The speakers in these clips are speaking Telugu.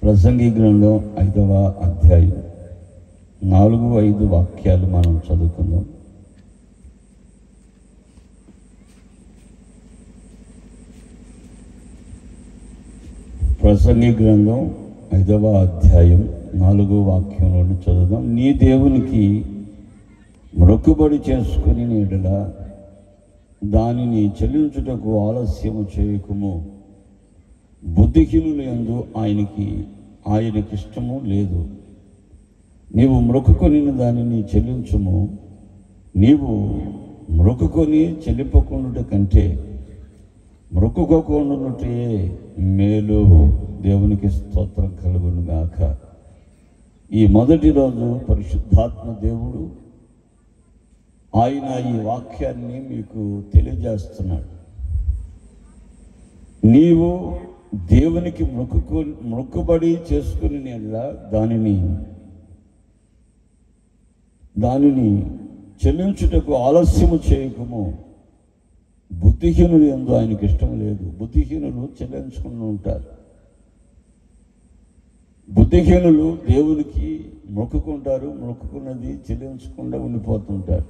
ప్రసంగి గ్రంథం 5వ అధ్యాయం 4-5 వాక్యాలు మనం చదువుకుందాం. ప్రసంగి గ్రంథం 5వ అధ్యాయం 4వ వాక్యంలోని చదువుదాం. నీ దేవునికి మొక్కుబడి చేసుకుని ఎడల దానిని చెల్లించుటకు ఆలస్యము చేయకుము. బుద్ధిహీనుల యందు ఆయనకిష్టము లేదు. నీవు మొక్కుకొని దానిని చెల్లించుము. నీవు మొక్కుకొని చెల్లింపకుండుట కంటే మొక్కుకోకుండుటే మేలు. దేవునికి స్తోత్రం కలుగును గాక. ఈ మొదటి రోజు పరిశుద్ధాత్మ దేవుడు ఆయన ఈ వాక్యాన్ని మీకు తెలియజేస్తున్నాడు. నీవు దేవునికి మొక్కుబడి చేసుకుని దానిని చెల్లించుటకు ఆలస్యము చేయకము. బుద్ధిహీనులు యందు ఆయనకి ఇష్టం లేదు. బుద్ధిహీనులు చెల్లించుకుని ఉంటారు. బుద్ధిహీనులు దేవునికి మొక్కుకుంటారు, మొక్కుకున్నది చెల్లించకుండా ఉండిపోతుంటారు.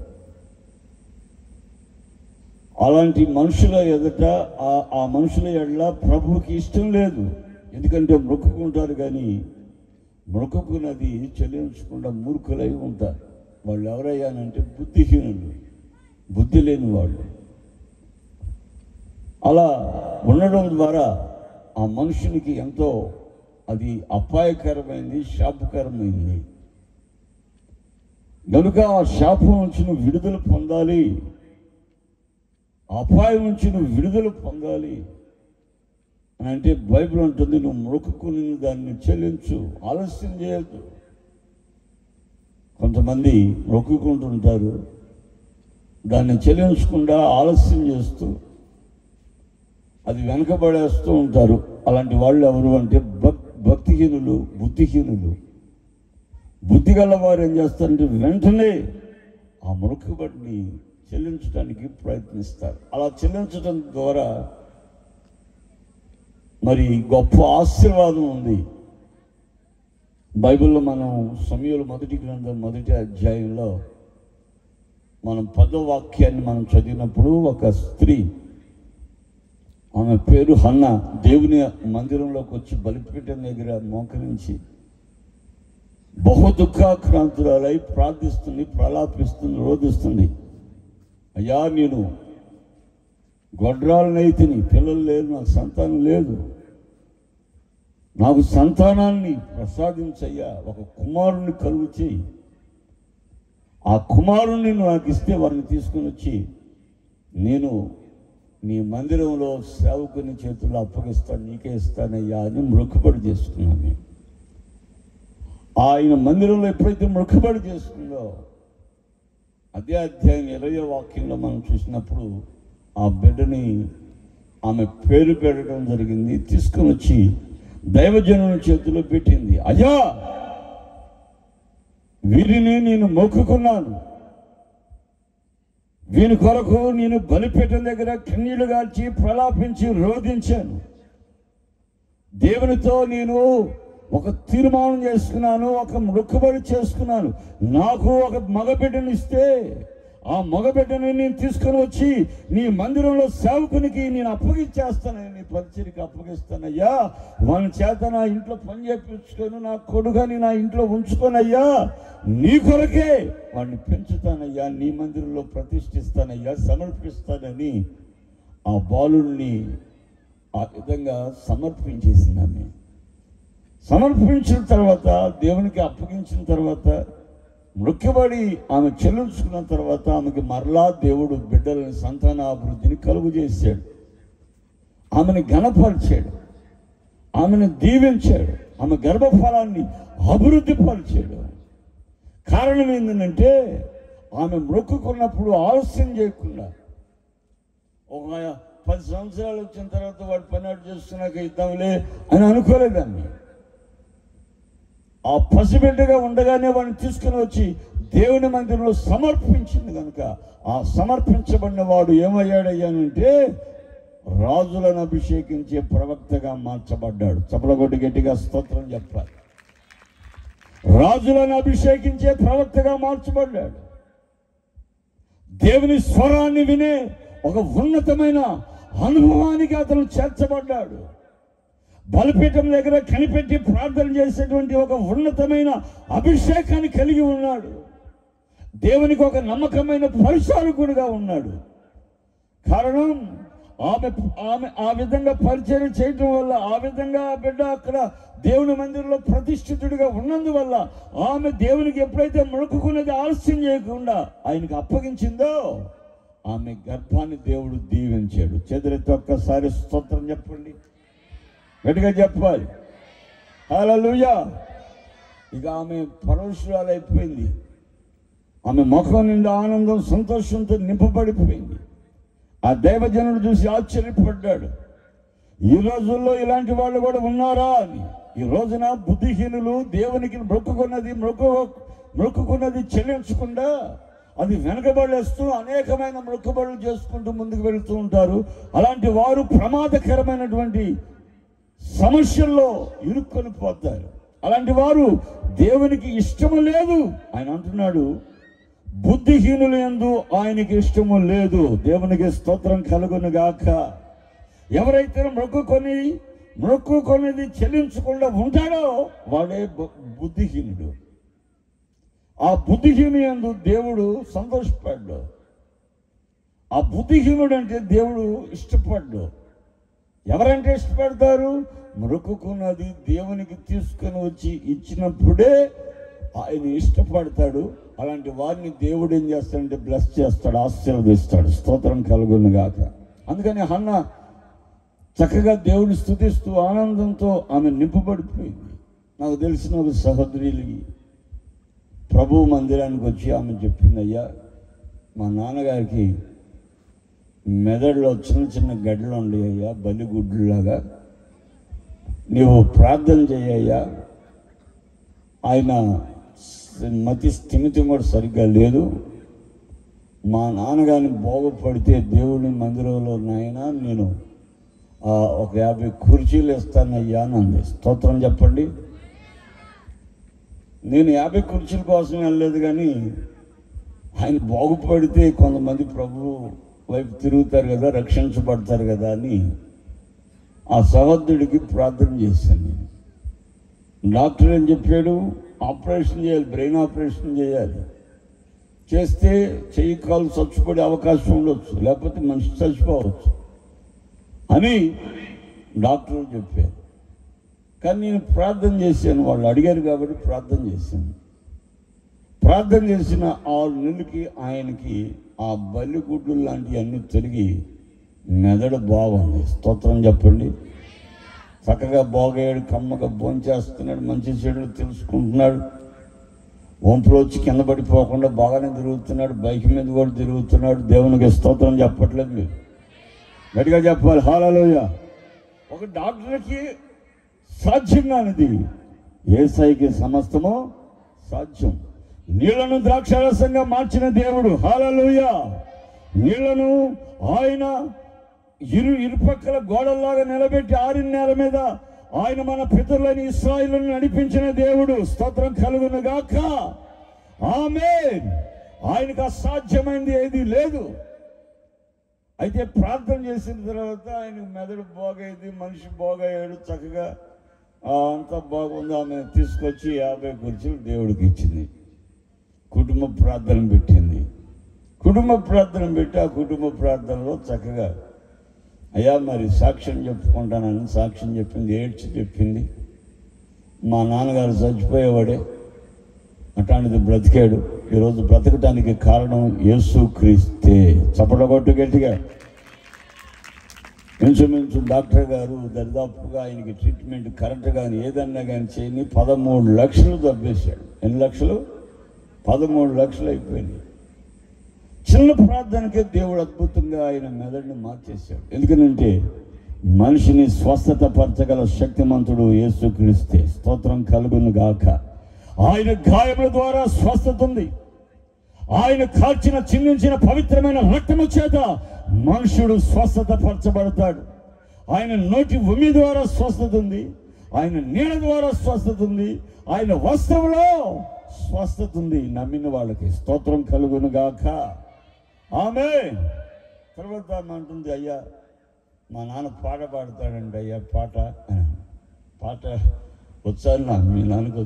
అలాంటి మనుషుల ఎదుట ఆ మనుషుల ఎడల ప్రభువుకి ఇష్టం లేదు. ఎందుకంటే మొక్కుకుంటారు కానీ మొక్కుకున్నది చెల్లించకుండా మూర్ఖులై ఉంటారు. వాళ్ళు ఎవరయ్యానంటే బుద్ధిహీనులు, బుద్ధి లేని వాళ్ళు. అలా ఉండడం ద్వారా ఆ మనుషునికి ఎంతో అది అపాయకరమైంది, శాపకరమైంది. కనుక ఆ శాపం నుంచి నువ్వు విడుదల పొందాలి, అపాయం నుంచి నువ్వు విడుదల పొందాలి అని అంటే బైబిల్ అంటుంది, నువ్వు మొక్కుకుని దాన్ని చెల్లించు, ఆలస్యం చేయొద్దు. కొంతమంది మొక్కుకుంటుంటారు, దాన్ని చెల్లించకుండా ఆలస్యం చేస్తూ అది వెనకబడేస్తూ ఉంటారు. అలాంటి వాళ్ళు ఎవరు అంటే భక్తిహీనులు, బుద్ధిహీనులు. బుద్ధి గల వారు ఏం చేస్తారంటే వెంటనే ఆ మొక్కుబడిని చెల్లించడానికి ప్రయత్నిస్తారు. అలా చెల్లించడం ద్వారా మరి గొప్ప ఆశీర్వాదం ఉంది. బైబిల్లో మనం సమూయేలు మొదటి గ్రంథం 1వ అధ్యాయంలో మనం 10వ వాక్యాన్ని మనం చదివినప్పుడు ఒక స్త్రీ, ఆమె పేరు హన్నా, దేవుని మందిరంలోకి వచ్చి బలిపీఠం దగ్గర మోకరించి బహు దుఃఖాక్రాంతురాలై ప్రార్థిస్తుంది, ప్రలాపిస్తుంది, రోధిస్తుంది. అయ్యా, నేను గొడ్రాలనైతిని, పిల్లలు లేరు, నాకు సంతానం లేదు, నాకు సంతానాన్ని ప్రసాదించయ్యా, ఒక కుమారుని కలుగు చేయి, ఆ కుమారుణ్ణి నాకు ఇస్తే వారిని తీసుకుని వచ్చి నేను నీ మందిరంలో సేవకుని చేతుల్లో అప్పగిస్తాను, నీకే ఇస్తానయ్యా అని మొక్కుబడి చేసుకున్నాను. ఆయన మందిరంలో ఎప్పుడైతే మొక్కుబడి చేసుకుందో అదే అధ్యాయం 20వ వాక్యంలో మనం చూసినప్పుడు ఆ బిడ్డని ఆమె పేరు పెట్టడం జరిగింది. తీసుకుని వచ్చి దైవజనుల చేతిలో పెట్టింది. అయ్యా, వీరిని నేను మొక్కుకున్నాను, వీని కొరకు నేను బలిపీఠం దగ్గర కన్నీళ్లు గాల్చి ప్రలాపించి రోధించాను. దేవునితో నేను ఒక తీర్మానం చేసుకున్నాను, ఒక మొక్కుబడి చేసుకున్నాను. నాకు ఒక మగబిడ్డను ఇస్తే ఆ మగబిడ్డని నేను తీసుకొని వచ్చి నీ మందిరంలో సేవకునికి నేను అప్పగించేస్తానని, నీ పరిచర్యకి అప్పగిస్తానయ్యా. వాని చేత నా ఇంట్లో పని చేయించుకొని నా కొడుకుని నా ఇంట్లో ఉంచుకొనయ్యా, నీ కొరకే వాడిని పెంచుతానయ్యా, నీ మందిరంలో ప్రతిష్ఠిస్తానయ్యా, సమర్పిస్తానని ఆ బాలుడిని ఆ విధంగా సమర్పించేసింది. ఆమె సమర్పించిన తర్వాత, దేవునికి అప్పగించిన తర్వాత, మొక్కుబడి ఆమె చెల్లించుకున్న తర్వాత ఆమెకి మరలా దేవుడు బిడ్డలని, సంతానాభివృద్ధిని కలుగు చేశాడు. ఆమెను ఘనపరిచాడు, ఆమెను దీవించాడు, ఆమె గర్భఫలాన్ని అభివృద్ధి పరిచాడు. కారణం ఏంటంటే ఆమె మొక్కుకున్నప్పుడు ఆలస్యం చేయకుండా, ఒక 10 సంవత్సరాలు వచ్చిన తర్వాత వాడు పని చేస్తున్నాక ఇద్దాంలే అని అనుకోలేదాన్ని. ఆ పసిబిడ్డగా ఉండగానే వాడిని తీసుకుని వచ్చి దేవుని మందిరంలో సమర్పించింది. కనుక ఆ సమర్పించబడిన వాడు ఏమయ్యాడయ్యానంటే రాజులను అభిషేకించే ప్రవక్తగా మార్చబడ్డాడు. చప్పలగొట్టి గట్టిగా స్తోత్రం చెప్పాలి. రాజులను అభిషేకించే ప్రవక్తగా మార్చబడ్డాడు. దేవుని స్వరాన్ని వినే ఒక ఉన్నతమైన అనుభవానికి అతను చేర్చబడ్డాడు. బలిపీఠం దగ్గర కనిపెట్టి ప్రార్థన చేసేటువంటి ఒక ఉన్నతమైన అభిషేకాన్ని కలిగి ఉన్నాడు. దేవునికి ఒక నమ్మకమైన పరిచారకుడిగా ఉన్నాడు. కారణం ఆమె ఆ విధంగా పరిచయం చేయటం వల్ల, ఆ విధంగా ఆ బిడ్డ అక్కడ దేవుని మందిరంలో ప్రతిష్ఠితుడిగా ఉన్నందువల్ల ఆమె దేవునికి ఎప్పుడైతే మొక్కుకున్నది ఆలస్యం చేయకుండా ఆయనకు అప్పగించిందో ఆమె గర్భాన్ని దేవుడు దీవించాడు. చేతులెత్తి ఒక్కసారి స్తోత్రం చెప్పండి, గట్టిగా చెప్పాలి. హల్లెలూయా. ఇక ఆమె పరవశురాలైపోయింది. ఆమె ముఖం నిండా ఆనందం, సంతోషంతో నింపబడిపోయింది. ఆ దైవజనుడు చూసి ఆశ్చర్యపడ్డాడు. ఈ రోజుల్లో ఇలాంటి వాళ్ళు కూడా ఉన్నారా అని. ఈ రోజున బుద్ధిహీనులు దేవునికి మొక్కుకున్నది చెల్లించకుండా అది వెనకబడేస్తూ అనేకమైన మొక్కుబడులు చేసుకుంటూ ముందుకు వెళుతూ ఉంటారు. అలాంటి వారు ప్రమాదకరమైనటువంటి సమస్యల్లో ఇరుక్కొని పోతారు. అలాంటి వారు దేవునికి ఇష్టము లేదు. ఆయన అంటున్నాడు, బుద్ధిహీనుల యందు ఆయనకి ఇష్టము లేదు. దేవునికి స్తోత్రం కలుగును గాక. ఎవరైతే మొక్కుకొనేది చెల్లించకుండా ఉంటాడో వాడే బుద్ధిహీనుడు. ఆ బుద్ధిహీను యందు దేవుడు సంతోషపడ్డాడు. ఆ బుద్ధిహీనుడు అంటే దేవుడు ఇష్టపడ్డాడు. ఎవరంటే ఇష్టపడతారు? మొక్కుకున్నది దేవునికి తీసుకొని వచ్చి ఇచ్చినప్పుడే ఆయన ఇష్టపడతాడు. అలాంటి వారిని దేవుడు ఏం చేస్తాడంటే బ్లెస్ చేస్తాడు, ఆశీర్వదిస్తాడు. స్తోత్రం కలుగును గాక. అందుకని హన్న చక్కగా దేవుని స్తుతిస్తూ ఆనందంతో ఆమె నింపబడిపోయింది. నాకు తెలిసిన ఒక సహోదరులకి ప్రభు మందిరానికి వచ్చి ఆమె చెప్పింది, అయ్యా మా నాన్నగారికి మెదడులో చిన్న చిన్న గడ్డలు ఉండే అయ్యా, బలిగుడ్డులాగా, నీవు ప్రార్థన చేయ్యా. ఆయన మతి స్థిమితం కూడా సరిగ్గా లేదు. మా నాన్నగారిని బాగుపడితే దేవుని మందిరంలో నాయన నేను ఒక 50 కుర్చీలు ఇస్తానయ్యా అని అంది. స్తోత్రం చెప్పండి. నేను 50 కుర్చీల కోసం వెళ్ళలేదు, కానీ ఆయన బాగుపడితే కొంతమంది ప్రభు వైపు తిరుగుతారు కదా, రక్షించబడతారు కదా అని ఆ సహోదరుడికి ప్రార్థన చేశాను. నేను డాక్టర్ ఏం చెప్పాడు, ఆపరేషన్ చేయాలి, బ్రెయిన్ ఆపరేషన్ చేయాలి. చేస్తే చెయ్యి కాలు చచ్చిపోయే అవకాశం ఉండొచ్చు, లేకపోతే మనిషి చచ్చిపోవచ్చు అని డాక్టర్లు చెప్పారు. కానీ నేను ప్రార్థన చేశాను. వాళ్ళు అడిగారు కాబట్టి ప్రార్థన చేశాను. ప్రార్థన చేసిన 6 నెలలకి ఆయనకి ఆ బల్లిగుడ్లు లాంటివన్నీ తిరిగి మెదడు బాగుంది. స్తోత్రం చెప్పండి. చక్కగా బాగయ్యాడు, కమ్మగా భోంచేస్తున్నాడు, మంచి చెడులు తెలుసుకుంటున్నాడు. వంపులో వచ్చి కింద పడిపోకుండా బాగానే తిరుగుతున్నాడు, బైక్ మీద కూడా తిరుగుతున్నాడు. దేవునికి స్తోత్రం చెప్పట్లేదు మీరు, గట్టిగా చెప్పాలి. హల్లెలూయా. ఒక డాక్టర్కి సాధ్యం కానిది యేసయ్యకి సమస్తము సాధ్యం. నీళ్లను ద్రాక్షారసంగా మార్చిన దేవుడు. హల్లెలూయా. నీళ్లను ఆయన ఇరుపక్కల గోడల్లాగా నిలబెట్టి ఆరిన నేల మీద ఆయన మన పితరులని ఇశ్రాయేలును నడిపించిన దేవుడు. స్తోత్రం కలుగును గాక. ఆమేన్. ఆయనకు అసాధ్యమైంది ఏది లేదు. అయితే ప్రార్థన చేసిన తర్వాత ఆయనకు మెదడు బాగైంది, మనిషి బాగయ్యాడు, చక్కగా అంతా బాగుంది. ఆమె తీసుకొచ్చి 50 కుర్చీలు దేవుడికి ఇచ్చింది. కుటుంబ ప్రార్థన పెట్టింది. కుటుంబ ప్రార్థన పెట్టి ఆ కుటుంబ ప్రార్థనలో చక్కగా అయ్యా మరి సాక్ష్యం చెప్పుకుంటానని సాక్ష్యం చెప్పింది, ఏడ్చి చెప్పింది. మా నాన్నగారు చచ్చిపోయేవాడే, అట్లాంటిది బ్రతికాడు. ఈరోజు బ్రతకటానికి కారణం యేసు క్రీస్తే. చప్పడగొట్టు గట్టిగా. ఇంచుమించు డాక్టర్ గారు దరిదాపుగా ఆయనకి ట్రీట్మెంట్ కరెక్ట్ కానీ ఏదన్నా కానీ చేయని 13 లక్షలు దబ్బేశాడు. ఎన్ని లక్షలు? 13 లక్షలు అయిపోయినాయి. చిన్న ప్రార్థనకే దేవుడు అద్భుతంగా ఆయన మెదడుని మార్చేశాడు. ఎందుకనంటే మనిషిని స్వస్థత పరచగల శక్తిమంతుడు యేసుక్రీస్తే. స్తోత్రం కలుగును గాక. ఆయన గాయముల ద్వారా స్వస్థత ఉంది. ఆయన కాల్చిన చిందించిన పవిత్రమైన రక్తము చేత మనుషుడు స్వస్థత పరచబడతాడు. ఆయన నోటి ఉమ్మి ద్వారా స్వస్థత ఉంది, ఆయన నీడ ద్వారా స్వస్థత ఉంది, ఆయన వస్త్రంలో స్వస్థత ఉంది. నమ్మిన వాళ్ళకి స్తోత్రం కలుగును గాక. ఆమేన్. తర్వాత అంటుంది, అయ్యా మా నాన్న పాట పాడతాడండి అయ్యా, పాట వచ్చాను నా మీ నాన్నకి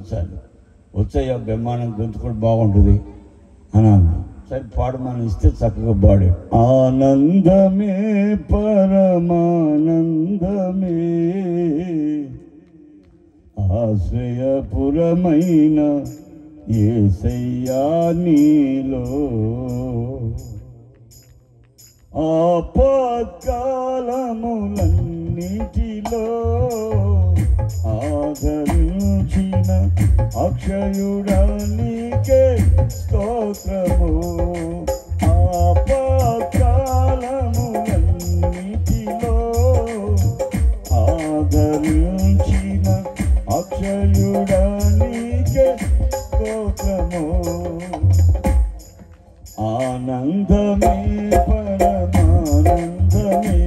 వచ్చాయ్యా బ్రహ్మాండం గొంతు కూడా బాగుంటుంది అన్నాను. సరే పాడమని ఇస్తే చక్కగా పాడాడు. ఆనందమే పరమానందమే ఆశ్రయపురమైన యేసయ్యా నీలో ఆపత్కాలములన్నిటిలో ఆదరించిన అక్షయుడా నీకే స్తోత్రము. ఆపత్కాలములన్నిటిలో ఆదరించిన అక్షయుడా నీకే స్తోత్రము. ఆనందమే పరమానందమే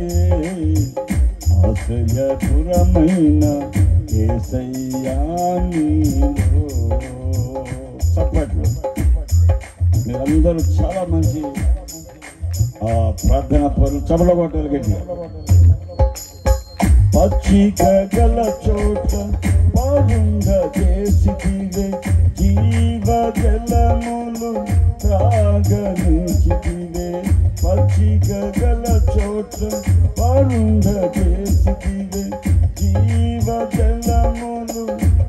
ఆశ్రయపురమైన యేసయ్యా నీలో. చప్పట్లు. మీరందరూ చాలా మంచి ప్రార్థన పరులు. చపల కొట్టాలి గట్టి. పచ్చిక గల చోట పాలుంగ చేసితివే, జీవ జలములు త్రాగనిచితివే. పచ్చిక గల చోట పాలుంగ చేసితివే, జీవ జలములు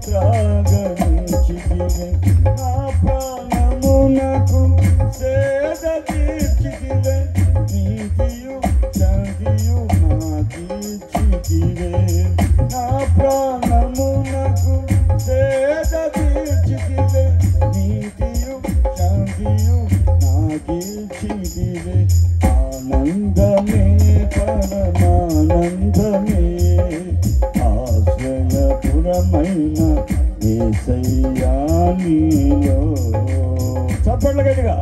త్రాగనిచితివే. నా ప్రాణమునకు సేద తీర్చితివే, నీతియు శాంతియు నాకిచ్చితివే. నా ప్రాణమునకు సేద తీర్చితివే, నీతియు శాంతియు నాకిచ్చితివే. ఆనందమే పరమానందమే ఆశ్రయపురమైన యేసయ్యా నీలో. చప్పట్లు గట్టిగా.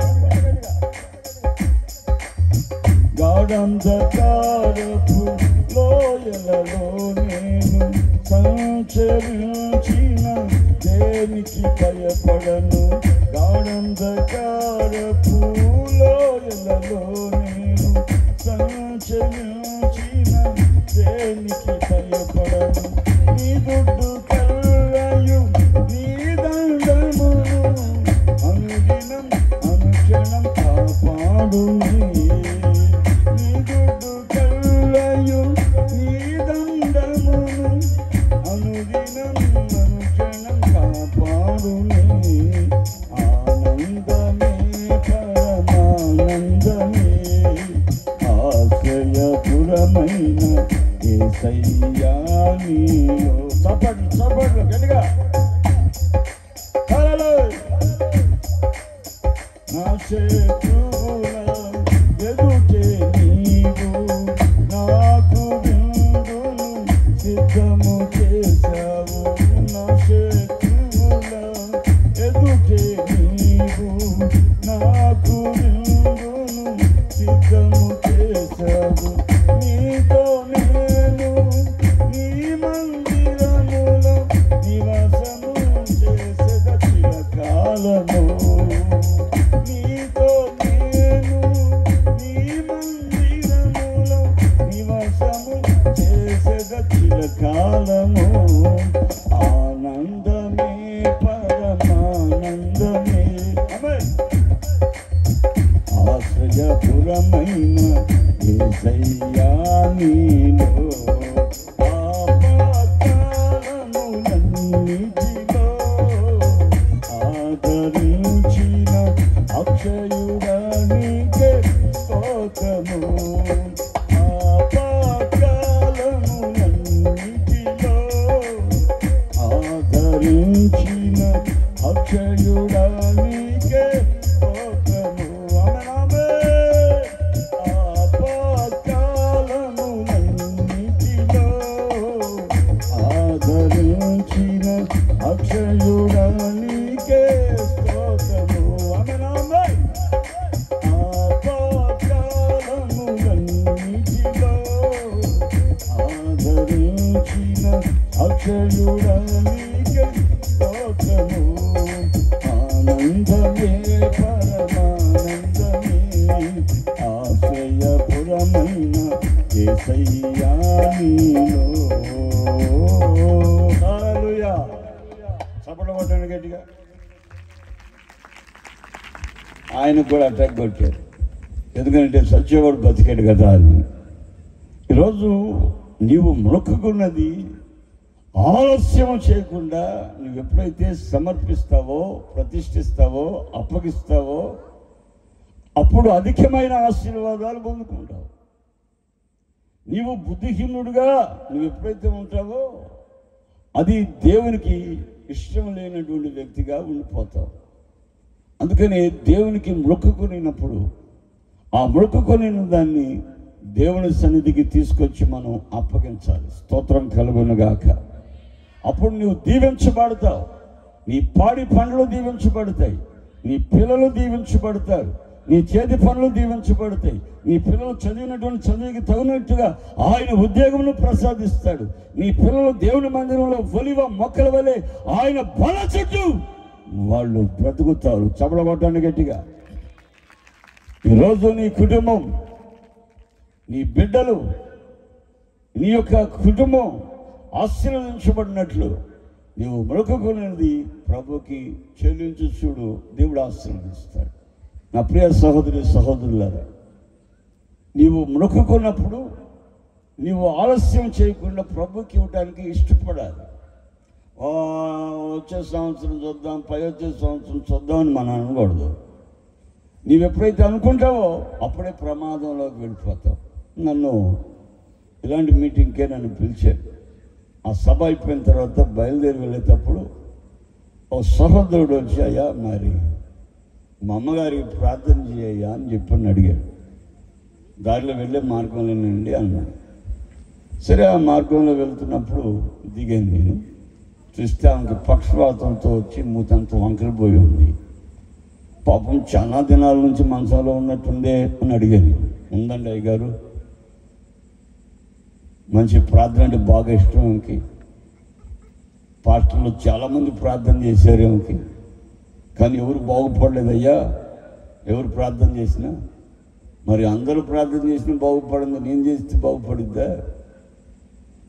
గాఢంధకారపు లోయలలో నేను సంచరించిన దేనికి భయపడను. గాఢంధకారపు లోయలలో నేను సంచరించిన దేనికి భయపడను. నీ దుడ్డు కల్లయు నీ దండమును అనుదినం అనుక్షణం కాపాడుని. నీ దుడ్డు కల్లయు నీ దండమును అనుదినం అనుక్షణం కాపాడుని. ఆనందమే పరమానందమే ఆశ్రయపురమైన యేసయ్యా నీలో. చప్పట్లు చప్పట్లు గట్టిగా. నా శత్రువుల ఎదుటే నీవు నాకు విందును సిద్ధము చేశావు. నా శత్రువుల ఎదుటే నీవు నాకు విందును సిద్ధము చేశావు. నీతో నేను నీ మందిరములో నివాసము చేసేద చిరకాలము. నీతో నేను నీ మందిరములో నివాసము చేసేద చిరకాలము. ఆనందమే పరమానందమే ఆశ్రయపురమైన యేసయ్యా నీలో. ఆపత్కాలములన్నిటిలో ఆదరించిన అక్షయుడా నీకే స్తోత్రము. ఆపత్కాలములన్నిటిలో ఆదరించిన అక్షయుడా నీకే స్తోత్రము. ఆపత్కాలములన్నిటిలో ఆదరించిన అక్షయుడా నీకే స్తోత్రము. ఆమేన్ ఆమేన్. అక్షయుడా నీకే స్తోత్రము, ఆనందమే పరమానందమే, ఆశ్రయపురమైన యేసయ్యా నీలో. హల్లెలూయా. చప్పట్లు కొట్టండి గట్టిగా. ఆయనకు కూడా అటాక్ కొట్టారు, ఎందుకంటే సత్యవాడు బతికాడు కదా అని. ఈరోజు నీవు మొక్కుకున్నది ఆలస్యం చేయకుండా నువ్వు ఎప్పుడైతే సమర్పిస్తావో, ప్రతిష్ఠిస్తావో, అప్పగిస్తావో అప్పుడు అధికమైన ఆశీర్వాదాలు పొందుకుంటావు. నీవు బుద్ధిహీనుడుగా నువ్వు ఎప్పుడైతే ఉంటావో అది దేవునికి ఇష్టం లేనటువంటి వ్యక్తిగా ఉండిపోతావు. అందుకని దేవునికి మొక్కుకునినప్పుడు ఆ మొక్కుకొని దాన్ని దేవుని సన్నిధికి తీసుకొచ్చి మనం అప్పగించాలి. స్తోత్రం కలుగునుగాక. అప్పుడు నువ్వు దీవించబడతావు, నీ పాడి పండ్లు దీవించబడతాయి, నీ పిల్లలు దీవించబడతారు, నీ చేతి పనులు దీవించబడతాయి, నీ పిల్లలు చదివినటువంటి చదువుకి తగినట్టుగా ఆయన ఉద్యోగమును ప్రసాదిస్తాడు. నీ పిల్లలు దేవుని మందిరంలో ఒలివ మొక్కల వలె ఆయన బల చుట్టూ వాళ్ళు బ్రతుకుతారు. చపడగొట్టండి గట్టిగా. ఈరోజు నీ కుటుంబం, నీ బిడ్డలు, నీ యొక్క కుటుంబం ఆశీర్వదించబడినట్లు నీవు మొక్కుకున్నది ప్రభుకి చెల్లించు చూడు, దేవుడు ఆశీర్వదిస్తాడు. నా ప్రియ సహోదరి సహోదరులారా, నీవు మొక్కుకున్నప్పుడు నీవు ఆలస్యం చేయకుండా ప్రభుకి ఇవ్వడానికి ఇష్టపడాలి. వచ్చే సంవత్సరం చూద్దాం, వచ్చే సంవత్సరం చూద్దాం అని మనం అనకూడదు. నీవు ఎప్పుడైతే అనుకుంటావో అప్పుడే ప్రమాదంలోకి వెళ్ళిపోతావు. నన్ను ఇలాంటి మీటింగ్కే నన్ను పిలిచారు. ఆ సభ అయిపోయిన తర్వాత బయలుదేరి వెళ్ళేటప్పుడు ఓ సహోదరుడు వచ్చి, అయ్యా మరి మా అమ్మగారికి ప్రార్థన చేయయ్యా అని చెప్పని అడిగాడు. దారిలో వెళ్ళే మార్గంలోనండి అన్నాడు. సరే, ఆ మార్గంలో వెళ్తున్నప్పుడు దిగాను. నేను చూస్తే ఆమెకి పక్షవాతంతో వచ్చి మూతంతా వంకరిపోయి ఉంది. పాపం చాలా దినాల నుంచి మంచంలో ఉన్నట్టుందే అని అడిగాను. ఉందండి అయ్యగారు, మంచి ప్రార్థన అంటే బాగా ఇష్టం ఆమెకి. పాస్టర్లు చాలామంది ప్రార్థన చేశారు ఆమెకి, కానీ ఎవరు బాగుపడలేదయ్యా. ఎవరు ప్రార్థన చేసినా, మరి అందరూ ప్రార్థన చేసినా బాగుపడింది, నేను చేస్తే బాగుపడిద్దా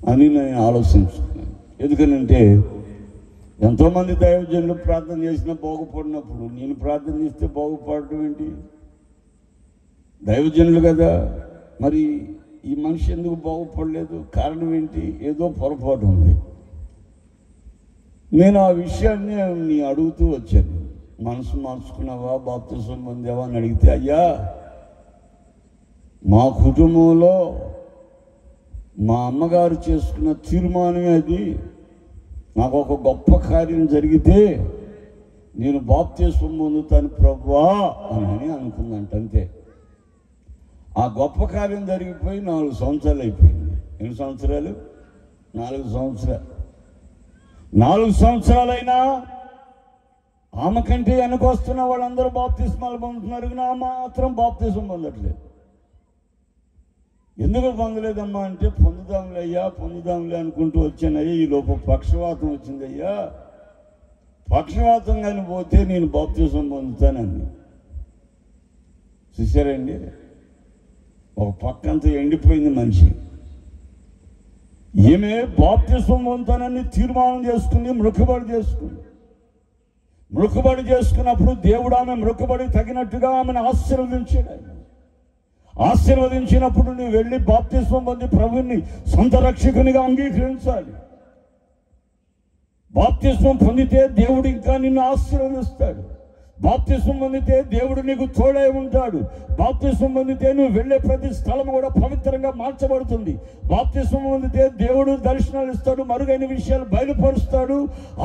అని నేను ఆలోచించుకున్నాను. ఎందుకనంటే ఎంతోమంది దైవజనులు ప్రార్థన చేసినా బాగుపడినప్పుడు నేను ప్రార్థన చేస్తే బాగుపడటం ఏంటి? దైవజనులు కదా, మరి ఈ మనిషి ఎందుకు బాగుపడలేదు? కారణం ఏంటి? ఏదో పొరపాటు ఉంది. నేను ఆ విషయాన్ని అడుగుతూ వచ్చాను. మనసు మార్చుకున్నావా, బాప్తిసం పొందావా అని అడిగితే, అయ్యా మా కుటుంబంలో మా అమ్మగారు చేసుకున్న తీర్మానమే అది. నాకు ఒక గొప్ప కార్యం జరిగితే నేను బాప్తిసం పొందుతాను ప్రభువా అని అనుకుందంట. అంతే. ఆ గొప్ప కార్యం జరిగిపోయి 4 సంవత్సరాలు అయిపోయింది. ఎన్ని సంవత్సరాలు? 4 సంవత్సరాలు. 4 సంవత్సరాలైనా ఆమె కంటే వెనకొస్తున్న వాళ్ళందరూ బాప్తిస్మాలు పొందుతున్నారు, నా మాత్రం బాప్తిసం పొందట్లేదు. ఎందుకు పొందలేదమ్మా అంటే, పొందుదాంలే అయ్యా, పొందుదాంలే అనుకుంటూ వచ్చానయ్యా, ఈ లోపు పక్షవాతం వచ్చిందయ్యా, పక్షవాతం కానీ పోతే నేను బాప్తిసం పొందుతానని. చూసారండి, ఒక పక్కంతా ఎండిపోయింది మనిషి. ఈమె బాప్తిసం పొందుతానని తీర్మానం చేసుకుంది, మొక్కుబడి చేసుకుంది. మొక్కుబడి చేసుకున్నప్పుడు దేవుడు ఆమె మొక్కుబడి తగినట్టుగా ఆమెను ఆశీర్వదించాడు. ఆయన ఆశీర్వదించినప్పుడు నువ్వు వెళ్ళి బాప్తిస్మం పొంది ప్రభువుని సొంత రక్షకునిగా అంగీకరించాలి. బాప్తిస్మం పొందితే దేవుడు ఇంకా నిన్ను ఆశీర్వదిస్తాడు. బాప్తిస్మం పొందితే దేవుడు నీకు తోడై ఉంటాడు. బాప్తిస్మం పొందితే నువ్వు వెళ్ళే ప్రతి స్థలం కూడా పవిత్రంగా మార్చబడుతుంది. బాప్తిస్మం పొందితే దేవుడు దర్శనాలు ఇస్తాడు, మరుగైన విషయాలు బయలుపరుస్తాడు,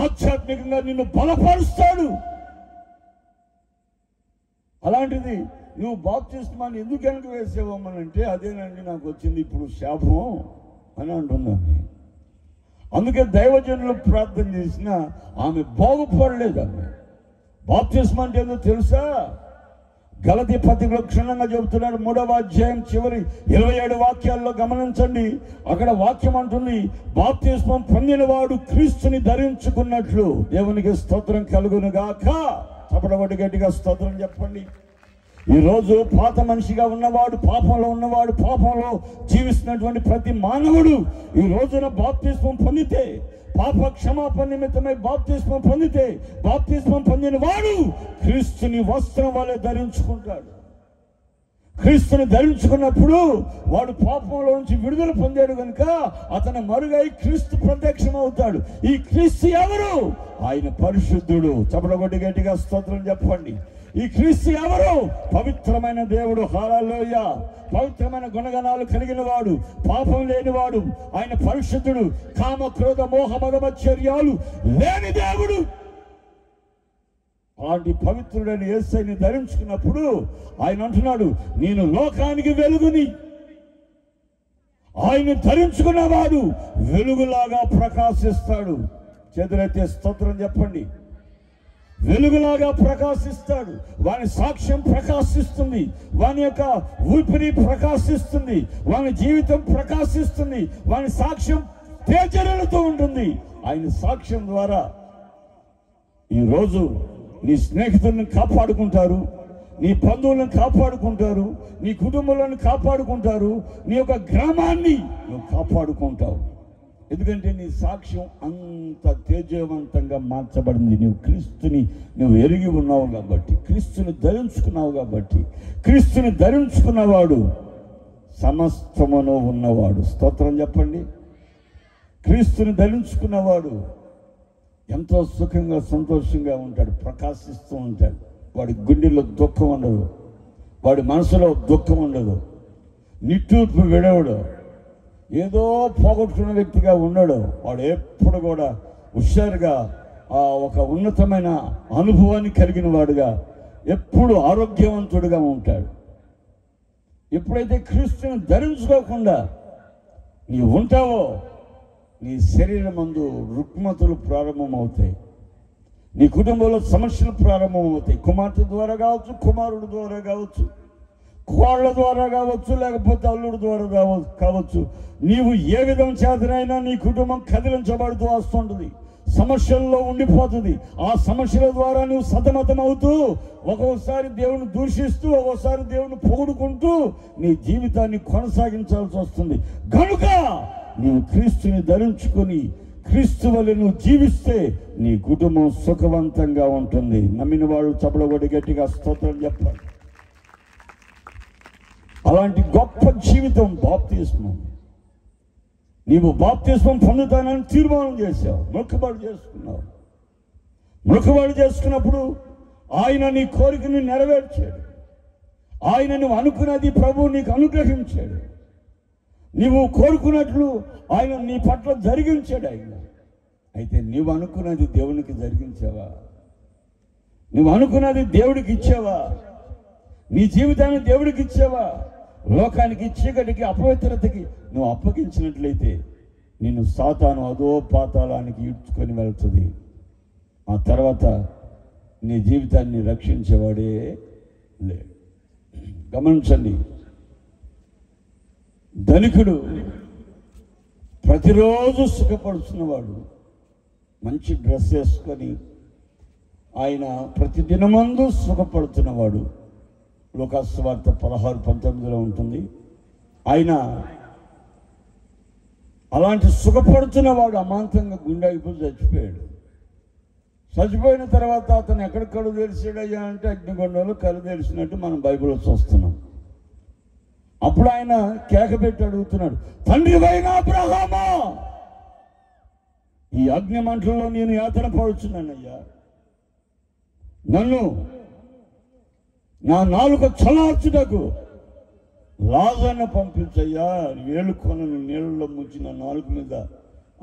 ఆధ్యాత్మికంగా నిన్ను బలపరుస్తాడు. అలాంటిది నువ్వు బాప్తిస్మాన్ని ఎందుకు వెనక వేసేవమ్మనంటే, అదేనండి నాకు వచ్చింది ఇప్పుడు శాపం అని అంటున్నాను. అందుకే దైవజనులు ప్రార్థన చేసినా ఆమె బాగుపడలేదు. ఆమె బాప్తిస్మా అంటే ఏదో తెలుసా? గలతీ పత్రికలో క్షుణ్ణంగా చెబుతున్నాడు. 3వ అధ్యాయం చివరి 27 వాక్యాల్లో గమనించండి. అక్కడ వాక్యం అంటుంది, బాప్తిస్మం పొందిన వాడు క్రీస్తుని ధరించుకున్నట్లు. దేవునికి స్తోత్రం కలుగును గాక. చప్పటి గట్టిగా స్తోత్రం చెప్పండి. ఈరోజు పాత మనిషిగా ఉన్నవాడు, పాపంలో ఉన్నవాడు, పాపంలో జీవిస్తున్నటువంటి ప్రతి మానవుడు ఈ రోజున బాప్తిస్మం పొందితే, పాప క్షమాపణ నిమిత్తమై బాప్తిస్మం పొందితే, బాప్తిస్మం పొందిన వాడు క్రీస్తుని వస్త్రం వలె ధరించుకుంటాడు. క్రీస్తుని ధరించుకున్నప్పుడు వాడు పాపంలో నుంచి విడుదల పొందాడు కనుక అతను మరుగై క్రీస్తు ప్రత్యక్షం అవుతాడు. ఈ క్రీస్తు ఎవరు? ఆయన పరిశుద్ధుడు. చప్పటి గట్టిగా స్తోత్రం చెప్పండి. ఈ క్రీస్తు ఎవరు? పవిత్రమైన దేవుడు. హల్లెలూయా. పవిత్రమైన గుణగణాలు కలిగిన వాడు, పాపం లేనివాడు, ఆయన పరిశుద్ధుడు, కామ క్రోధ మోహ మదమచ్చర్యాలు లేని దేవుడు. అలాంటి పవిత్రుడైన యేసుని ధరించుకున్నప్పుడు ఆయన అంటున్నాడు, నేను లోకానికి వెలుగుని. ఆయన ధరించుకున్నవాడు వెలుగులాగా ప్రకాశిస్తాడు. చేతులైతే స్తోత్రం చెప్పండి. వెలుగులాగా ప్రకాశిస్తాడు. వాని సాక్ష్యం ప్రకాశిస్తుంది, వాని యొక్క ఊపిరి ప్రకాశిస్తుంది, వాని జీవితం ప్రకాశిస్తుంది, వాని సాక్ష్యం తేజరులతో ఉంటుంది. ఆయన సాక్ష్యం ద్వారా ఈరోజు నీ స్నేహితులను కాపాడుకుంటారు, నీ బంధువులను కాపాడుకుంటారు, నీ కుటుంబాలను కాపాడుకుంటారు, నీ యొక్క గ్రామాన్ని నువ్వు కాపాడుకుంటావు. ఎందుకంటే నీ సాక్ష్యం అంత తేజవంతంగా మార్చబడింది. నువ్వు క్రీస్తుని నువ్వు ఎరిగి ఉన్నావు కాబట్టి, క్రీస్తుని ధరించుకున్నావు కాబట్టి. క్రీస్తుని ధరించుకున్నవాడు సమస్తమును ఉన్నవాడు. స్తోత్రం చెప్పండి. క్రీస్తుని ధరించుకున్నవాడు ఎంతో సుఖంగా సంతోషంగా ఉంటాడు, ప్రకాశిస్తూ ఉంటాడు. వాడి గుండెల్లో దుఃఖం ఉండదు, వాడి మనసులో దుఃఖం ఉండదు, నిట్టూర్పు విడవడు, ఏదో పోగొట్టుకున్న వ్యక్తిగా ఉండడు. వాడు ఎప్పుడు కూడా హుషారుగా ఒక ఉన్నతమైన అనుభవాన్ని కలిగిన వాడుగా, ఎప్పుడు ఆరోగ్యవంతుడిగా ఉంటాడు. ఎప్పుడైతే క్రీస్తుని ధరించుకోకుండా నీవు ఉంటావో నీ శరీరం మందు రుగ్మతలు ప్రారంభమవుతాయి, నీ కుటుంబంలో సమస్యలు ప్రారంభమవుతాయి. కుమార్తె ద్వారా కావచ్చు, కుమారుడు ద్వారా కావచ్చు, కోళ్ళ ద్వారా కావచ్చు, లేకపోతే అల్లుడు ద్వారా కావచ్చు. నీవు ఏ విధం చేతనైనా నీ కుటుంబం కదిలించబడుతూ వస్తుంటుంది, సమస్యల్లో ఉండిపోతుంది. ఆ సమస్యల ద్వారా నువ్వు సతమతం అవుతూ, ఒక్కోసారి దేవుని దూషిస్తూ, ఒక్కోసారి దేవుని పొగుడుకుంటూ నీ జీవితాన్ని కొనసాగించాల్సి వస్తుంది. కనుక నీవు క్రీస్తుని ధరించుకొని క్రీస్తు వలె నువ్వు జీవిస్తే నీ కుటుంబం సుఖవంతంగా ఉంటుంది. నమ్మిన వాళ్ళు చప్పటి గట్టిగా స్తోత్రం చెప్పాలి. అలాంటి గొప్ప జీవితం బాప్తిస్మం. నీవు బాప్తిస్మం పొందుతానని తీర్మానం చేశావు, మొక్కుబడి చేసుకున్నావు. మొక్కుబడి చేసుకున్నప్పుడు ఆయన నీ కోరికని నెరవేర్చాడు. ఆయన నువ్వు అనుకున్నది ప్రభువు నీకు అనుగ్రహించాడు. నీవు కోరుకున్నట్లు ఆయన నీ పట్ల జరిగించాడు. అయితే నీవు అనుకున్నది దేవునికి జరిగించావా? నువ్వు అనుకున్నది దేవుడికి ఇచ్చావా? నీ జీవితాన్ని దేవుడికి ఇచ్చావా? లోకానికి, చీకటికి, అపవిత్రతకి నువ్వు అప్పగించినట్లయితే నిన్ను సాతాను అదో పాతాళానికి ఈడ్చుకొని వెళ్తుంది. ఆ తర్వాత నీ జీవితాన్ని రక్షించేవాడే లేడు. గమనించండి, ధనికుడు ప్రతిరోజు సుఖపడుతున్నవాడు, మంచి డ్రెస్ వేసుకొని ఆయన ప్రతిదినమందు సుఖపడుతున్నవాడు. లూకాసు సువార్త 16:19 ఉంటుంది. ఆయన అలాంటి సుఖపడుతున్నవాడు అమాంతంగా గుండె అయిపోయి చచ్చిపోయాడు. చచ్చిపోయిన తర్వాత అతను ఎక్కడ కళ్ళు తెరిచాడయ్యా అంటే అగ్నిగుండంలో కళ్ళు తెరిచినట్టు మనం బైబిల్లో చూస్తున్నాం. అప్పుడు ఆయన కేక పెట్టి అడుగుతున్నాడు, తండ్రి అయిన అబ్రహామా, ఈ అగ్ని మంటల్లో నేను యాతన పడుచున్నానయ్యా, నన్ను నా నాలుక చల్లార్చుటకు లాజర్ను పంపించయ్యా. వేలుకొనను నీళ్ళలో ముంచి నా నాలుక మీద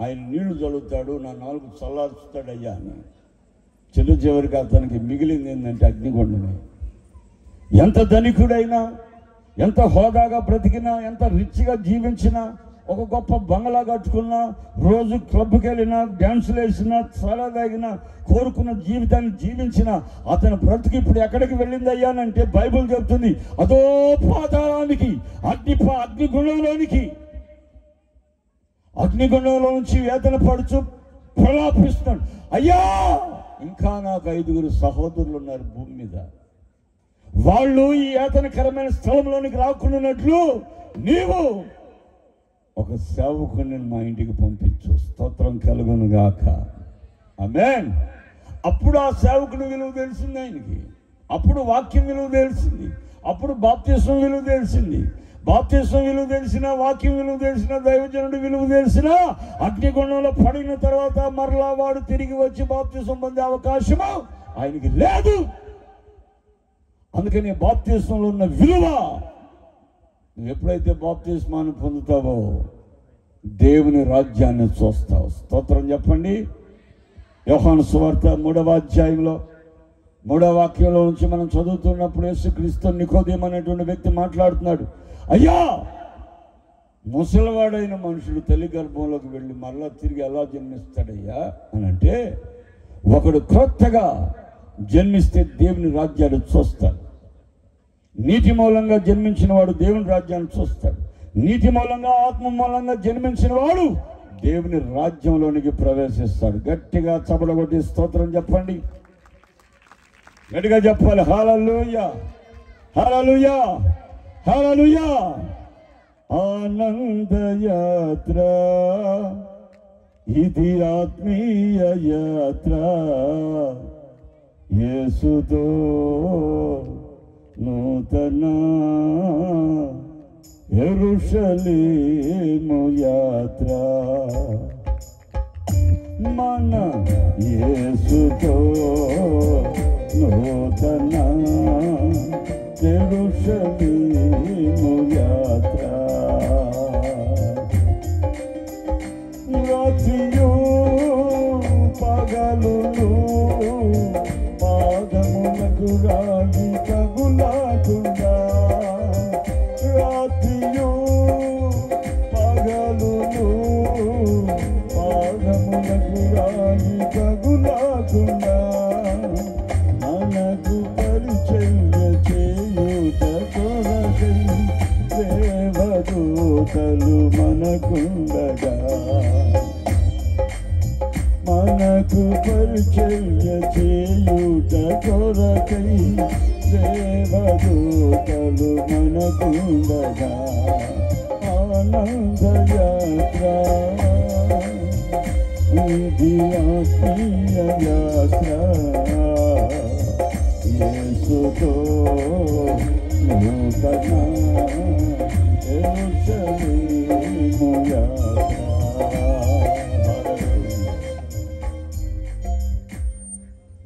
ఆయన నీళ్లు చల్లుతాడు, నా నాలుగు చల్లార్చుతాడయ్యా అని. చివరికి అతనికి మిగిలింది ఏంటంటే అగ్నిగుండమే. ఎంత ధనికుడైనా, ఎంత హోదాగా బ్రతికినా, ఎంత రిచ్గా జీవించినా ఒక గొప్ప బంగళా కట్టుకున్నా, రోజు క్లబ్కి వెళ్ళినా, డ్యాన్సులు వేసినా, చాలా తాగినా, కోరుకున్న జీవితాన్ని జీవించిన అతని బ్రతుకు ఇప్పుడు ఎక్కడికి వెళ్ళింది అయ్యానంటే బైబిల్ చెప్తుంది అదో పాతాళానికి, అగ్నిగుండంలో నుంచి వేదన పడుచు ప్రలాపిస్తున్నాడు. అయ్యా, ఇంకా నాకు 5 సహోదరులు ఉన్నారు భూమి మీద, వాళ్ళు ఈ యాతనకరమైన స్థలంలోనికి రాకుండానట్లు నీవు ఒక సేవకుని మా ఇంటికి పంపించు. స్తోత్రం కలుగును గాక. ఆమేన్. అప్పుడు ఆ సేవకుని విలువ తెలిసింది ఆయనకి, అప్పుడు వాక్యం విలువ తెలిసింది, అప్పుడు బాప్తిసం విలువ తెలిసింది. బాప్తిసం విలువ తెలిసిన, వాక్యం విలువ తెలిసిన, దైవజనుడి విలువ తెలిసిన, అగ్నిగుండంలో పడిన తర్వాత మరలా వాడు తిరిగి వచ్చి బాప్తిసం పొందే అవకాశము ఆయనకి లేదు. అందుకని బాప్తిసంలో ఉన్న విలువ, నువ్వు ఎప్పుడైతే బాప్తిస్మాన్ని పొందుతావో దేవుని రాజ్యాన్ని చూస్తావు. స్తోత్రం చెప్పండి. యోహాను సువార్త 3వ అధ్యాయంలో 3వ వాక్యంలో నుంచి మనం చదువుతున్నప్పుడు యేసుక్రీస్తు నికోదేము అనేటువంటి వ్యక్తి మాట్లాడుతున్నాడు. అయ్యా, ముసలివాడైన మనుషుడు తల్లి గర్భంలోకి వెళ్ళి మరలా తిరిగి ఎలా జన్మిస్తాడయ్యా అని అంటే, ఒకడు క్రొత్తగా జన్మిస్తే దేవుని రాజ్యాన్ని చూస్తాడు. నీతి మూలంగా జన్మించిన వాడు దేవుని రాజ్యాన్ని చూస్తాడు. నీతి మూలంగా, ఆత్మ మూలంగా జన్మించిన వాడు దేవుని రాజ్యంలోనికి ప్రవేశిస్తాడు. గట్టిగా చపల కొట్టి స్తోత్రం చెప్పండి. గట్టిగా చెప్పాలి. హల్లెలూయా, హల్లెలూయా, హల్లెలూయా. ఆనందయాత్ర, ఇది ఆత్మీయ యాత్ర, యేసుతో నూతన యెరూషలేము యాత్ర, మన యేసుతో నూతన యెరూషలేము యాత్ర. రాత్రియు పగలును పాదములకు రాగి తగులాకుండా, రాత్రియు పగలును పాదములకు రాగి తగులాకుండా, మనకు పరిచర్య చేయుట కొరకై దేవదూతలు మనకుండగా, మనకు పరిచర్య చేయుట కొరకై దేవదూతలు మనకుండగా, ఆనందయాత్ర, ఇది ఆత్మీయ యాత్ర, యేసుతో నూతన యెరూషలేము యాత్ర.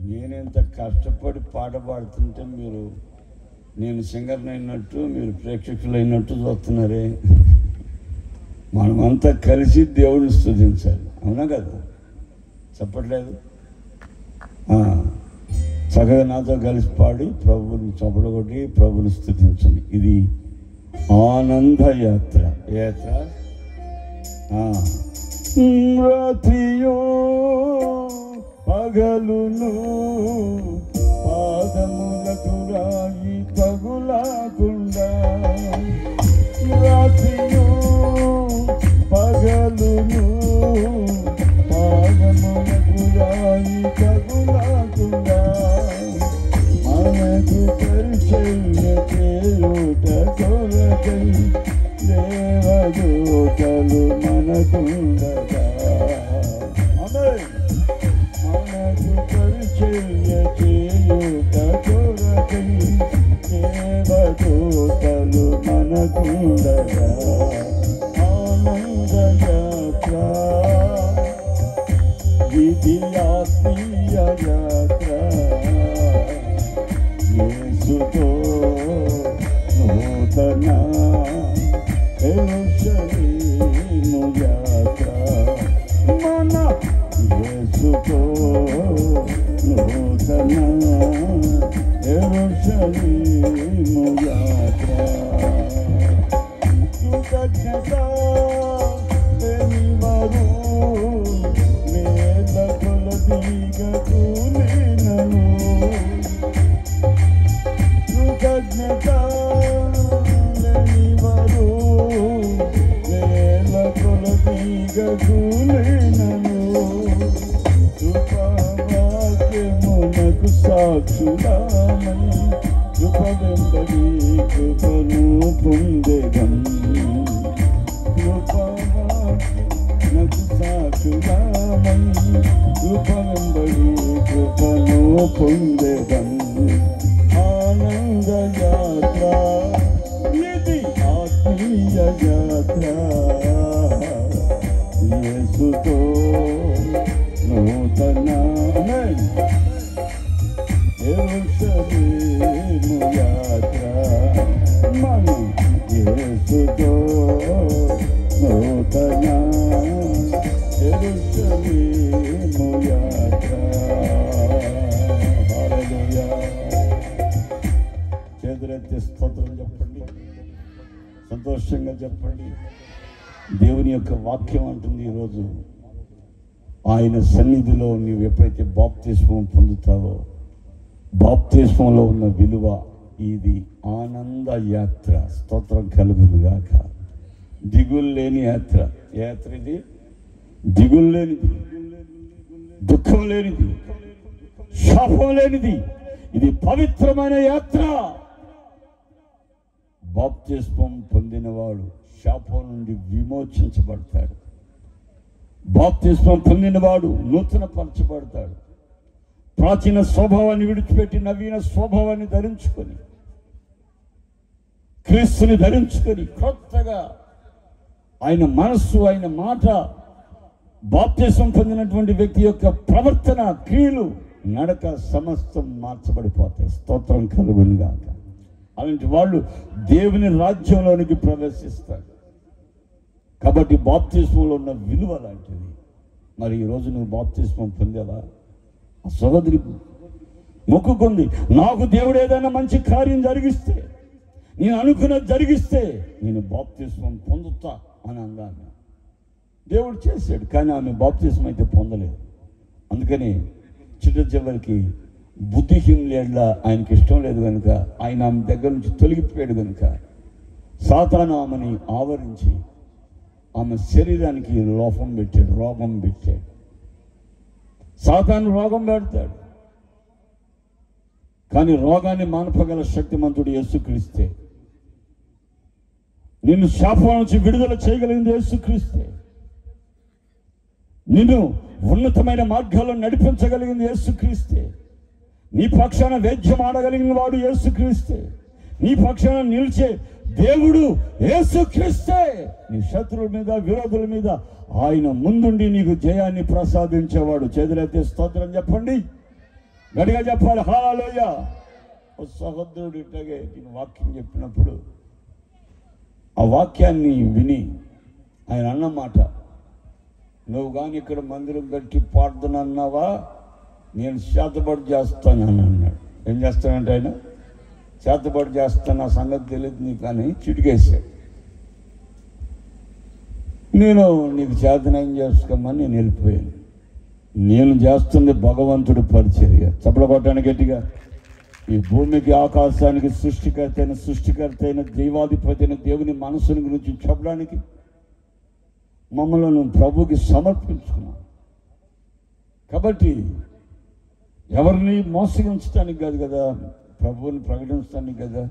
నేనెంత కష్టపడి పాట పాడుతుంటే నేను సింగర్ని అయినట్టు, మీరు ప్రేక్షకులు అయినట్టు చూస్తున్నారే. మనమంతా కలిసి దేవుని స్తుతించాలి. అవునా కదా? చెప్పట్లేదు? చక్కగా నాతో కలిసి పాడి ప్రభువుని చప్పట్లు కొట్టి ప్రభువుని స్తుతించండి. ఇది ఆనంద యాత్ర. యాత్ర రాత్రియో పగలును పాదములకు రాయి తగులాకుండా, రాత్రియో పగలును పాదములకు రాయి తగులాకుండా, మనకు పరిచర్య చేయుట కొరకై దేవదూతలు మనకుండగా, మనకు పరిచర్య చేయుట కొరకై దేవదూతలు మనకుండగా, ఆనందయాత్ర, ఇది ఆత్మీయ యాత్ర, యేసుతో నూతన యెరూషలేము యాత్ర, మన యేసుతో నూతన యెరూషలేము యాత్ర. కృతజ్ఞత నీగకులేనను కృతజ్ఞత లేనివారు వేల కొలదీగకులేనను కృపావాక్యమునకు సాక్షురామై కృప వెంబడి కృపను పొందెదం కృపావాక్యమునకు సాక్షురామై కృప వెంబడి కృపను పొందెదం ఆనంద యాత్ర ఇది ఆత్మీయ యాత్ర యేసుతో నూతన యెరూషలేము యాత్ర మనం యేసుతో నూతన యెరూషలేము యాత్ర. హల్లెలూయా. చేతులెత్తి స్తోత్రం చెప్పండి, సంతోషంగా చెప్పండి. దేవుని యొక్క వాక్యం అంటుంది ఈరోజు ఆయన సన్నిధిలో నీవు ఎప్పుడైతే బాప్తిస్మం పొందుతావో బాప్తిస్మంలో ఉన్న విలువ ఇది ఆనంద యాత్ర. స్తోత్రం కలుగునుగాక. దిగులు లేని యాత్ర. యాత్ర ఇది దిగులు లేనిది, దుఃఖం లేనిది, శాపం లేనిది. ఇది పవిత్రమైన యాత్ర. బాప్తిస్మం పొందినవాడు శాపం నుండి విమోచించబడతాడు. బాప్తిస్మం పొందినవాడు నూతన పరచబడతాడు. ప్రాచీన స్వభావాన్ని విడిచిపెట్టి నవీన స్వభావాన్ని ధరించుకొని క్రీస్తుని ధరించుకొని క్రొత్తగా ఆయన మనస్సు, ఆయన మాట, బాప్తిస్మం పొందినటువంటి వ్యక్తి యొక్క ప్రవర్తన, క్రియలు, నడక సమస్తం మార్చబడిపోతాయి. స్తోత్రం కలుగునుగాక. అలాంటి వాళ్ళు దేవుని రాజ్యంలోనికి ప్రవేశిస్తారు. కాబట్టి బాప్తిస్మంలో ఉన్న విలువ లాంటిది. మరి ఈరోజు నువ్వు బాప్తిస్మం పొందావా? ఆ సహోదరి మొక్కుకుంది, నాకు దేవుడు ఏదైనా మంచి కార్యం జరిగిస్తే, నేను అనుకున్నది జరిగిస్తే నేను బాప్తిస్మం పొందుతా అని అన్నాను. దేవుడు చేశాడు, కానీ ఆమె బాప్తిస్మం అయితే పొందలేదు. అందుకని చివరికి బుద్ధిహీనులేట్లా ఆయనకి ఇష్టం లేదు కనుక ఆయన ఆమె దగ్గర నుంచి తొలగిపోయాడు కనుక సాతాను ఆమెని ఆవరించి ఆమె శరీరానికి లోపం పెట్టాడు, రోగం పెట్టాడు. సాతాను రోగం పెడతాడు, కానీ రోగాన్ని మానపగల శక్తిమంతుడు యేసుక్రీస్తే. నిన్ను శాపం నుంచి విడుదల చేయగలిగింది యేసుక్రీస్తే. నిన్ను ఉన్నతమైన మార్గాల్లో నడిపించగలిగింది యేసుక్రీస్తే. నీ పక్షాన వేద్యం ఆడగలిగిన వాడు యేసుక్రీస్తే. నీ పక్షాన నిలిచే దేవుడు యేసుక్రీస్తే. నీ శత్రువుల మీద, విరోధుల మీద ఆయన ముందుండి నీకు జయాన్ని ప్రసాదించేవాడు. చేతులైతే స్తోత్రం చెప్పండి, గట్టిగా చెప్పాలి. హల్లెలూయా. ఓ సహోదరుడు ఇట్లాగే నేను వాక్యం చెప్పినప్పుడు ఆ వాక్యాన్ని విని ఆయన అన్నమాట, నువ్వు కానీ ఇక్కడ మందిరం కట్టి ప్రార్థన అన్నావా, నేను చేతబడి చేస్తానని అన్నాడు. ఏం చేస్తానంటే ఆయన చేతబడి చేస్తాను, ఆ సంగతి తెలియదు నీకు అని చిటికేశాడు. నేను నీకు చేతనం చేసుకోమని నేను వెళ్ళిపోయాను. నేను చేస్తుంది భగవంతుడు పరిచర్య. చప్పల కొట్టడానికి గట్టిగా. ఈ భూమికి ఆకాశానికి సృష్టికర్త అయిన దైవాధిపతి అయిన దేవుని మనసుని గురించి చెప్పడానికి మమ్మల్ని ప్రభుకి సమర్పించుకున్నాం. కాబట్టి ఎవరిని మోసగించడానికి కాదు కదా, ప్రభువుని ప్రకటించడానికి కదా.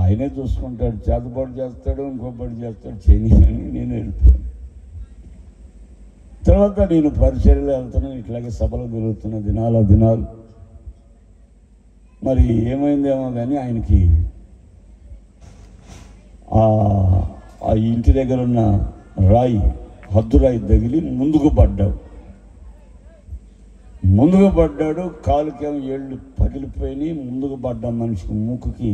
ఆయనే చూసుకుంటాడు, చేతబాటు చేస్తాడు, ఇంకోబడి చేస్తాడు, చేయని నేను వెళ్ళిపోయాను. తర్వాత నేను పరిచర్యలో వెళ్తున్నాను, ఇట్లాగే సభలు తిరుగుతున్న దినాలు. మరి ఏమైందేమో కానీ ఆయనకి ఆ ఇంటి దగ్గర ఉన్న రాయి, హద్దురాయి తగిలి ముందుకు పడ్డాడు. కాలుకేమో ఏళ్ళు పగిలిపోయినాయి. ముందుకు పడ్డ మనిషికి ముక్కుకి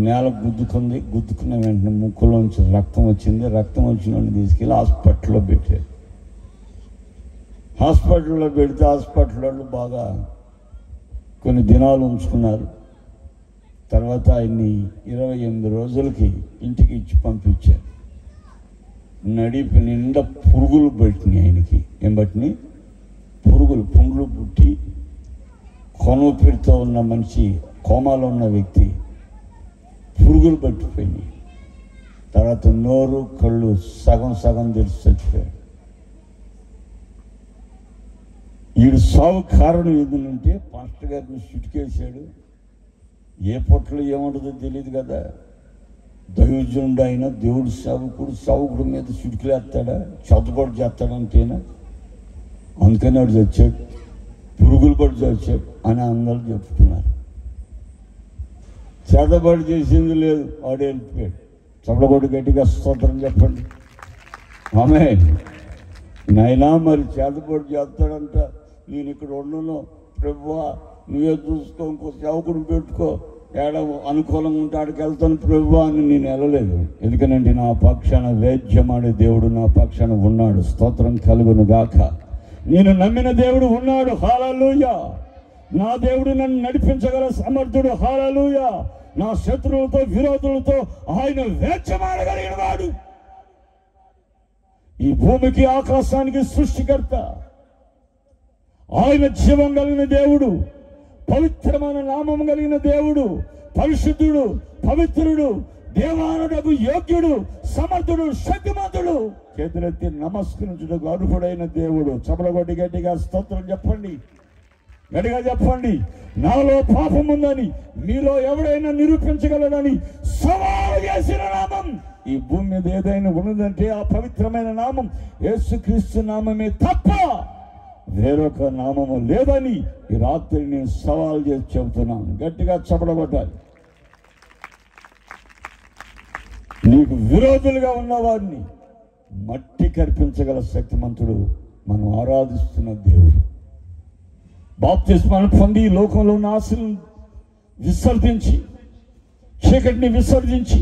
నేల గుద్దుకున్న వెంటనే ముక్కులోంచి రక్తం వచ్చింది. రక్తం వచ్చిన తీసుకెళ్ళి హాస్పిటల్లో పెట్టారు. హాస్పిటల్లో పెడితే హాస్పిటల్లో బాగా కొన్ని దినాలు ఉంచుకున్నారు. తర్వాత ఆయన్ని 28 రోజులకి ఇంటికి ఇచ్చి పంపించారు. నడిపి నిండా పురుగులు పట్టినాయి ఆయనకి. ఏం పట్టినాయి? పురుగులు పుండ్లు పుట్టి కొనూపిరితో ఉన్న మనిషి, కోమాలో ఉన్న వ్యక్తి, పురుగులు పట్టిపోయినాయి. తర్వాత నోరు కళ్ళు సగం తెరిచి చచ్చిపోయాడు. వీడు సాగు కారణం ఏంటంటే పాస్టర్ గారిని చిటికేశాడు. ఏ పొట్టలో ఏముంటుందో తెలియదు కదా. దైవజనుడు ఆయన, దేవుడు సావుకుడు మీద చిటికలేస్తాడా, చదువుబాటు చేస్తాడంటేనా? అందుకని వాడు చచ్చాడు, పురుగులు పడి చచ్చాడు అని అందరూ చెప్తున్నారు. చేతబాటు చేసింది లేదు, వాడు వెళ్ళిపోయాడు. చప్పలకొట్టి గట్టిగా స్తోత్రం చెప్పండి. ఆమేన్. నాయనా మరి చేతబాటు చేస్తాడంట, నేను ఇక్కడ ఉండను ప్రభువా, నువ్వే చూసుకో, ఇంకో సేవకుడు పెట్టుకో, ఏడ అనుకూలంగా ఉంటే ఆడికి వెళ్తాను ప్రభువా అని నేను వెళ్ళలేదు. ఎందుకనంటే నా పక్షాన వేద్యమాడే దేవుడు నా పక్షాన ఉన్నాడు. స్తోత్రం కలుగును గాక. నేను నమ్మిన దేవుడు ఉన్నాడు. హల్లెలూయా. నా దేవుడు నన్ను నడిపించగల సమర్థుడు. హల్లెలూయా. నా శత్రువులతో విరోధులతో ఆయన వేద్యమాడగలిగిన వాడు. ఈ భూమికి ఆకాశానికి సృష్టికర్త ఆయన. జీవం కలిగిన దేవుడు, పవిత్రమైన నామం కలిగిన దేవుడు, పరిశుద్ధుడు, పవిత్రుడు, దేవానుడకు యోగ్యుడు, సమర్థుడు, శక్తిమంతుడు, చేతులెత్తి నమస్కరించుటకు అర్హుడైన దేవుడు. చపలగొట్టి గట్టిగా స్తోత్రం చెప్పండి, గట్టిగా చెప్పండి. నాలో పాపం ఉందని మీలో ఎవడైనా నిరూపించగలడని సవాలు చేసిన నామం ఈ భూమి మీద ఏదైనా ఉన్నదంటే ఆ పవిత్రమైన నామం యేసుక్రీస్తు నామమే తప్ప వేరొక నామము లేదని ఈ రాత్రి నేను సవాల్ చేసి చెబుతున్నాను. గట్టిగా చపడగొట్టాలి. నీకు విరోధులుగా ఉన్నవారిని మట్టి కర్పించగల శక్తిమంతుడు మనం ఆరాధిస్తున్న దేవుడు. బాప్తిస్మాను పొంది లోకంలో ఉన్న ఆశలను విసర్జించి, చీకటిని విసర్జించి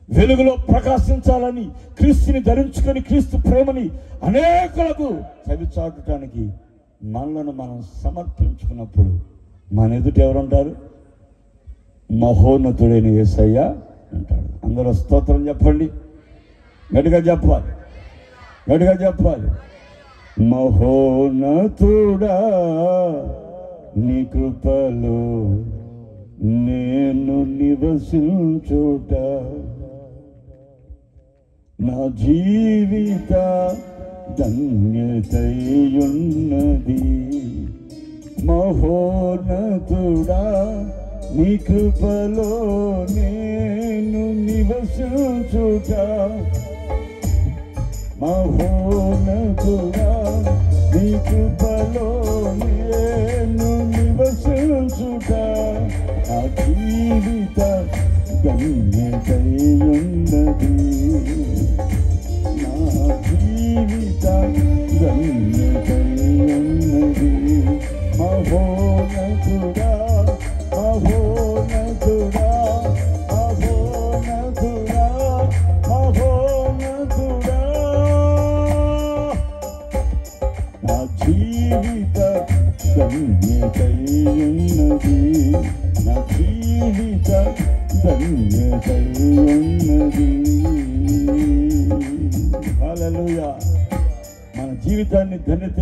వెలుగులో ప్రకాశించాలని క్రీస్తుని ధరించుకొని క్రీస్తు ప్రేమని అనేకులకు చవిచాటడానికి మనలను మనం సమర్పించుకున్నప్పుడు మన ఎదుట ఎవరుంటారు? మహోన్నతుడైన యేసయ్య అంటాడు. అందరూ స్తోత్రం చెప్పండి, గట్టిగా చెప్పాలి, గట్టిగా చెప్పాలి. మహోన్నతుడా నీ కృపలో నేను నివసించుట, నా జీవిత ధన్యతయున్నది. మహోన్నతుడా నీ కృపలో నేను నివసించుట, మహోన్నతుడా నీ కృపలో నేను నివసించుట, నా జీవిత ధన్యతయున్నది, నా జీవిత ధన్యతయున్నది. మహోన్నతుడా, మహోన్నతుడా, మహోన్నతుడా, మహోన్నతుడా, నా జీవిత ధన్యతయున్నది, నా జీవిత ధన్యతయున్నది. హల్లెలూయా. మన జీవితాన్ని ధన్యత